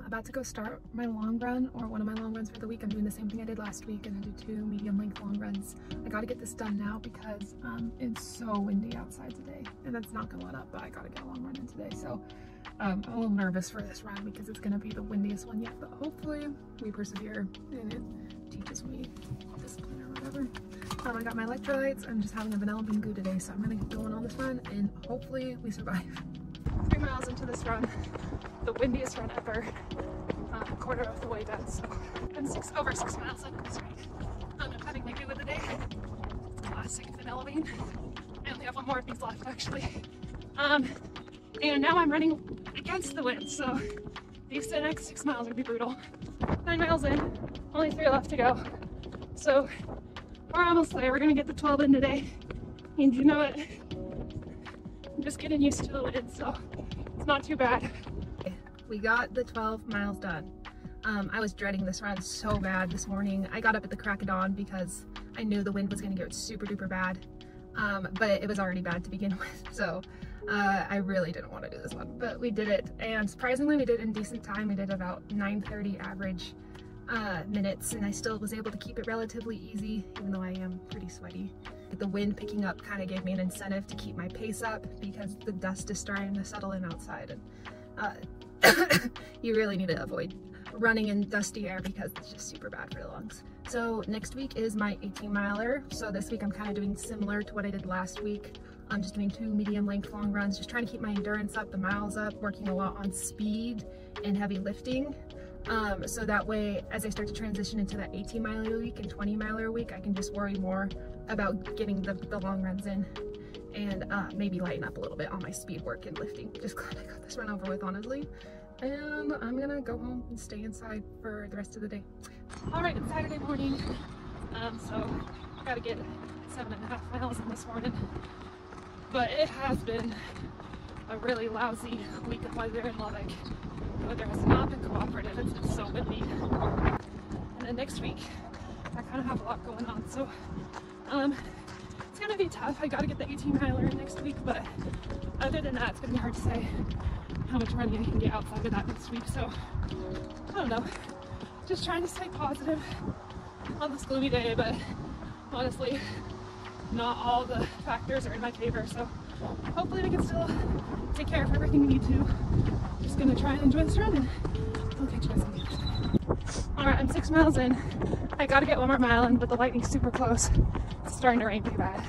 about to go start my long run, or one of my long runs for the week. I'm doing the same thing I did last week, and I did 2 medium length long runs. I gotta get this done now because it's so windy outside today, and that's not gonna let up, but I gotta get a long run in today. So I'm a little nervous for this run because it's gonna be the windiest one yet, but hopefully we persevere and it teaches me discipline or whatever. I got my electrolytes. I'm just having a vanilla bean goo today, so I'm gonna get going on this run and hopefully we survive. 3 miles into this run, the windiest run ever, a quarter of the way done. So I'm over 6 miles into this run. I'm having my goo of the day. Classic vanilla bean. I only have 1 more of these left actually. And now I'm running against the wind, so these next 6 miles are gonna be brutal. 9 miles in, only 3 left to go. So we're almost there. We're gonna get the 12 in today. And you know what? I'm just getting used to the wind, so it's not too bad. We got the 12 miles done. I was dreading this run so bad this morning. I got up at the crack of dawn because I knew the wind was gonna get super duper bad. But it was already bad to begin with, so I really didn't want to do this one, but we did it, and surprisingly we did it in decent time. We did about 9:30 average minutes, and I still was able to keep it relatively easy, even though I am pretty sweaty. The wind picking up kind of gave me an incentive to keep my pace up because the dust is starting to settle in outside, and you really need to avoid running in dusty air because it's just super bad for the lungs. So next week is my 18-miler. So this week I'm kind of doing similar to what I did last week. I'm just doing 2 medium length long runs, just trying to keep my endurance up, the miles up, working a lot on speed and heavy lifting. So that way, as I start to transition into that 18-miler week and 20-miler week, I can just worry more about getting the long runs in and maybe lighten up a little bit on my speed work and lifting. Just glad I got this run over with, honestly. And I'm gonna go home and stay inside for the rest of the day. All right, it's Saturday morning. So I gotta get 7.5 miles in this morning. But it has been a really lousy week of weather in Lubbock. The weather has not been cooperative. It's been so windy. And then next week, I kind of have a lot going on. So it's gonna be tough. I gotta get the 18-miler next week, but other than that, it's gonna be hard to say how much running I can get outside of that next week. So I don't know. Just trying to stay positive on this gloomy day, but honestly, not all the factors are in my favor, so hopefully we can still take care of everything we need to. Just gonna try and enjoy this run, and I'll catch you guys on the other side. Alright, I'm 6 miles in. I gotta get 1 more mile in, but the lightning's super close. It's starting to rain pretty bad,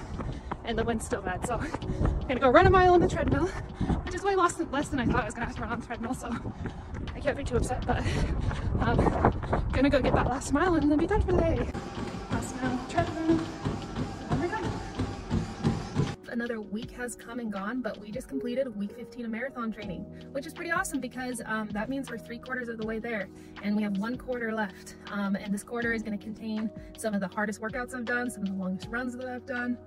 and the wind's still bad, so I'm gonna go run a mile on the treadmill, which is way less than I thought I was gonna have to run on the treadmill, so I can't be too upset, but I'm gonna go get that last mile and then be done for the day. Last mile on the treadmill. Another week has come and gone, but we just completed week 15 of marathon training, which is pretty awesome because that means we're 3/4 of the way there and we have 1 quarter left. And this quarter is going to contain some of the hardest workouts I've done, some of the longest runs that I've done.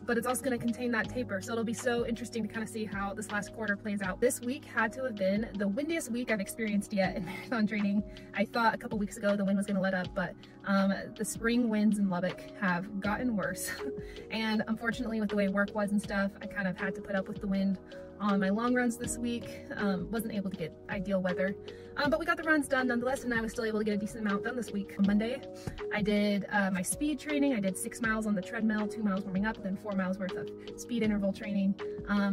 But it's also going to contain that taper, so it'll be so interesting to kind of see how this last quarter plays out. This week had to have been the windiest week I've experienced yet in marathon training. I thought a couple weeks ago the wind was going to let up, but the spring winds in Lubbock have gotten worse. And unfortunately, with the way work was and stuff, I kind of had to put up with the wind on my long runs this week. Wasn't able to get ideal weather, but we got the runs done nonetheless, and I was still able to get a decent amount done this week. On Monday, I did my speed training. I did 6 miles on the treadmill, 2 miles warming up, and then 4 miles worth of speed interval training.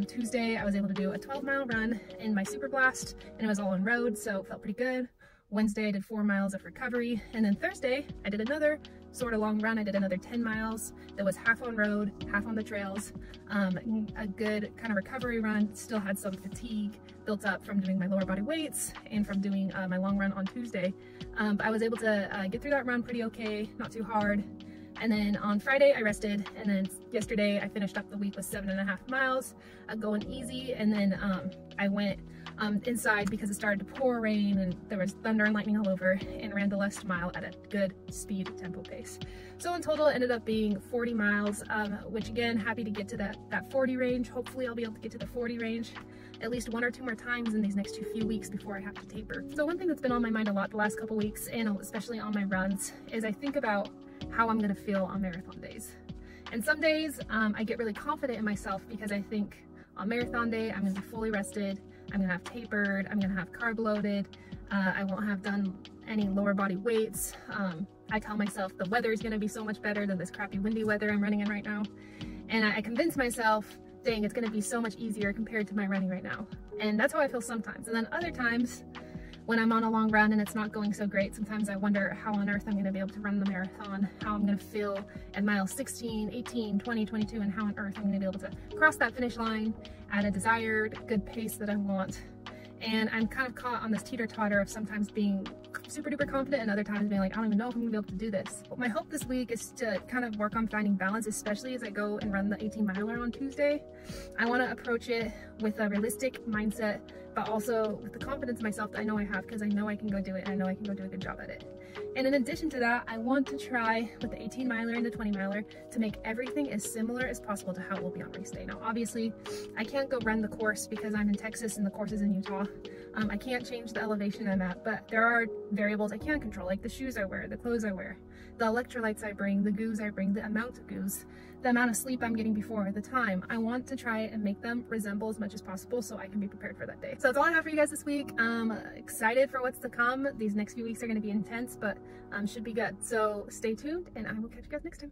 Tuesday, I was able to do a 12-mile run in my Super Blast, and it was all on road, so it felt pretty good. Wednesday, I did 4 miles of recovery, and then Thursday, I did another sort of long run. I did another 10 miles that was half on road, half on the trails. A good kind of recovery run. Still had some fatigue built up from doing my lower body weights and from doing my long run on Tuesday. But I was able to get through that run pretty okay, not too hard. And then on Friday I rested, and then yesterday I finished up the week with 7.5 miles, going easy. And then I went inside because it started to pour rain and there was thunder and lightning all over, and ran the last mile at a good speed tempo pace. So in total it ended up being 40 miles, which again, happy to get to that 40 range. Hopefully I'll be able to get to the 40 range at least 1 or 2 more times in these next few weeks before I have to taper. So one thing that's been on my mind a lot the last couple weeks, and especially on my runs, is I think about how I'm gonna feel on marathon days. And some days I get really confident in myself because I think on marathon day I'm gonna be fully rested, I'm gonna have tapered, I'm gonna have carb loaded, I won't have done any lower body weights. I tell myself the weather is going to be so much better than this crappy windy weather I'm running in right now. And I convince myself, dang, it's going to be so much easier compared to my running right now. And that's how I feel sometimes. And then other times when I'm on a long run and it's not going so great, sometimes I wonder how on earth I'm going to be able to run the marathon, how I'm going to feel at miles 16, 18, 20, 22, and how on earth I'm going to be able to cross that finish line at a desired good pace that I want. And I'm kind of caught on this teeter-totter of sometimes being super duper confident and other times being like, I don't even know if I'm gonna be able to do this. But my hope this week is to kind of work on finding balance, especially as I go and run the 18-miler on Tuesday. I want to approach it with a realistic mindset, but also with the confidence in myself that I know I have, because I know I can go do it and I know I can go do a good job at it. And in addition to that, I want to try with the 18-miler and the 20-miler to make everything as similar as possible to how it will be on race day. Now, obviously, I can't go run the course because I'm in Texas and the course is in Utah. I can't change the elevation I'm at, but there are variables I can control, like the shoes I wear, the clothes I wear, the electrolytes I bring, the goos I bring, the amount of goos, the amount of sleep I'm getting before, the time. I want to try and make them resemble as much as possible so I can be prepared for that day. So that's all I have for you guys this week. I'm excited for what's to come. These next few weeks are going to be intense, but should be good. So stay tuned and I will catch you guys next time.